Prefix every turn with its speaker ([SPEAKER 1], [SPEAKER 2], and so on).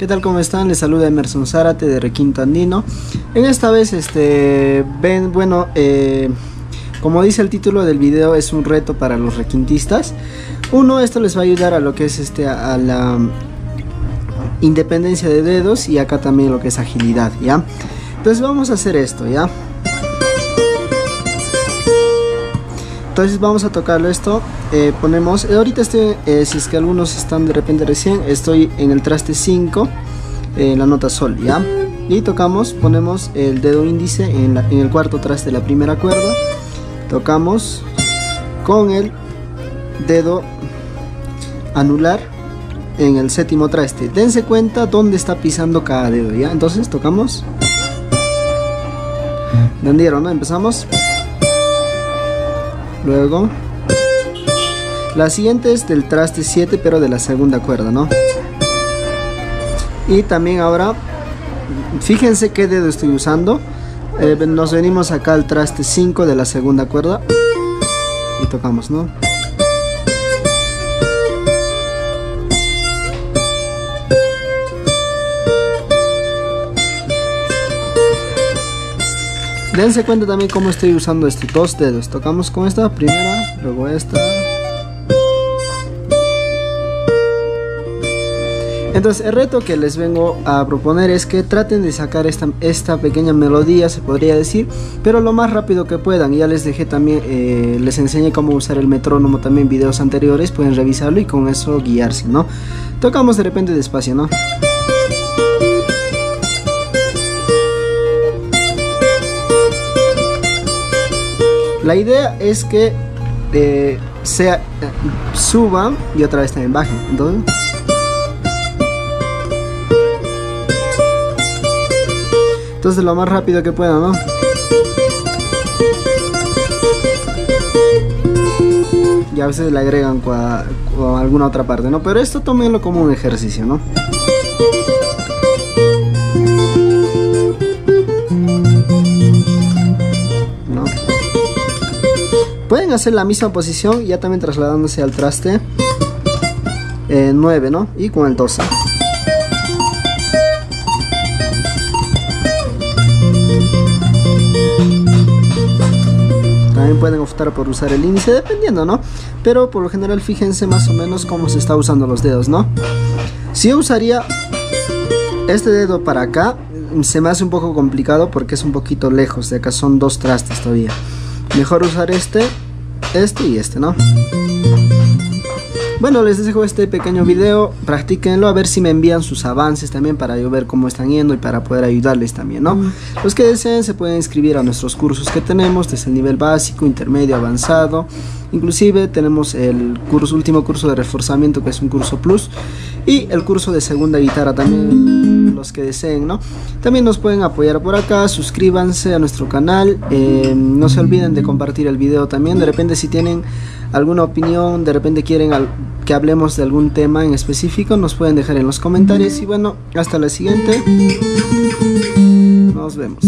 [SPEAKER 1] ¿Qué tal? ¿Cómo están? Les saluda Emerson Zárate de Requinto Andino. En esta vez como dice el título del video, es un reto para los requintistas. Esto les va a ayudar a lo que es a la independencia de dedos, y acá también lo que es agilidad, ¿ya? Entonces vamos a hacer esto, ¿ya? Entonces vamos a tocarlo esto, ponemos, ahorita estoy, si es que algunos están de repente recién, estoy en el traste 5, en la nota sol, ¿ya? Y tocamos, ponemos el dedo índice en el cuarto traste de la primera cuerda, tocamos con el dedo anular en el séptimo traste. Dense cuenta dónde está pisando cada dedo, ¿ya? Entonces tocamos, ¿entendieron, no? Empezamos. Luego la siguiente es del traste 7, pero de la segunda cuerda, ¿no? Y también ahora fíjense qué dedo estoy usando. Nos venimos acá al traste 5 de la segunda cuerda y tocamos, ¿no? Dense cuenta también cómo estoy usando estos dos dedos. Tocamos con esta primera, luego esta. Entonces el reto que les vengo a proponer es que traten de sacar esta pequeña melodía, se podría decir, pero lo más rápido que puedan. Ya les dejé también, les enseñé cómo usar el metrónomo también en videos anteriores, pueden revisarlo y con eso guiarse, ¿no? Tocamos de repente despacio, ¿no? La idea es que suban y otra vez también bajen. Entonces lo más rápido que puedan, ¿no? Y a veces le agregan con alguna otra parte, ¿no? Pero esto tómenlo como un ejercicio, ¿no? Pueden hacer la misma posición, ya también trasladándose al traste 9, ¿no? Y con el 12. También pueden optar por usar el índice, dependiendo, ¿no? Pero por lo general fíjense más o menos cómo se está usando los dedos, ¿no? Si yo usaría este dedo para acá, se me hace un poco complicado porque es un poquito lejos de acá, son dos trastes todavía. Mejor usar este y este, ¿no? Bueno, les dejo este pequeño video, practíquenlo, a ver si me envían sus avances también para yo ver cómo están yendo y para poder ayudarles también, ¿no? Los que deseen se pueden inscribir a nuestros cursos que tenemos, desde el nivel básico, intermedio, avanzado. Inclusive tenemos el último curso de reforzamiento, que es un curso plus, y el curso de segunda guitarra también, los que deseen, ¿no? También nos pueden apoyar por acá, suscríbanse a nuestro canal, no se olviden de compartir el video también. De repente si tienen alguna opinión, de repente quieren que hablemos de algún tema en específico, nos pueden dejar en los comentarios. Y bueno, hasta la siguiente, nos vemos.